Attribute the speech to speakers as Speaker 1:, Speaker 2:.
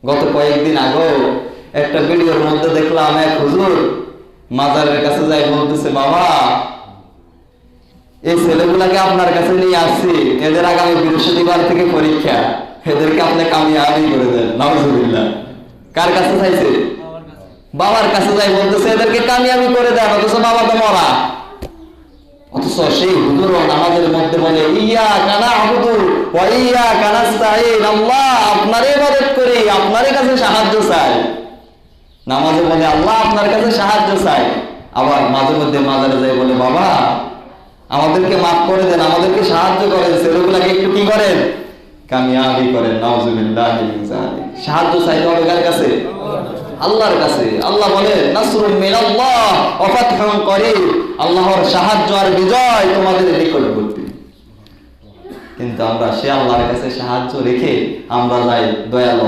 Speaker 1: গত কয়েকদিন আগে একটা ভিডিওর মধ্যে দেখলাম এক হুজুর মাজারের কাছে যাই বলতেছে, বাবা এই ছেলেগুলাকে আপনার কাছে নিয়ে আসছি, এদের আগামী বৃহস্পতিবার থেকে পরীক্ষা, এদেরকে আপনি কামিয়াবি করে দেন। নাউজুবিল্লাহ। কার কাছে চাইছে? বাবার কাছে যাই বলতেছে এদেরকে কামিয়াবি করে দেন, অথচ বাবা তো মরা। অথচ সেই হুজুর নামাজের মধ্যে বলে, ইয়্যাকা না'বুদু ওয়া ইয়্যাকা নাস্তাঈন, আল্লাহ আপনারই ইবাদত করি, আপনারই কাছে সাহায্য চাই। নামাজে বলে আল্লাহ আপনার কাছে সাহায্য চাই, আবার মাঝে মধ্যে মাজারে যায় বলে বাবা আমাদেরকে মাফ করে দেন, আমাদেরকে সাহায্য করেন, ছেলেগুলাকে একটু কি করেন, কামিয়াবি করেন। নাউজুবিল্লাহি মিন যালিক। সাহায্য চাইতে হবে কার কাছে? আল্লাহর কাছে। আল্লাহ বলে নাসরুম মিনাল্লাহ ওয়া ফাতহুন করিব, আল্লাহর সাহায্য আর বিজয় তোমাদের নিকটবর্তী। কিন্তু আমরা সে আল্লাহর কাছে সাহায্য রেখে আমরা যাই দয়ালু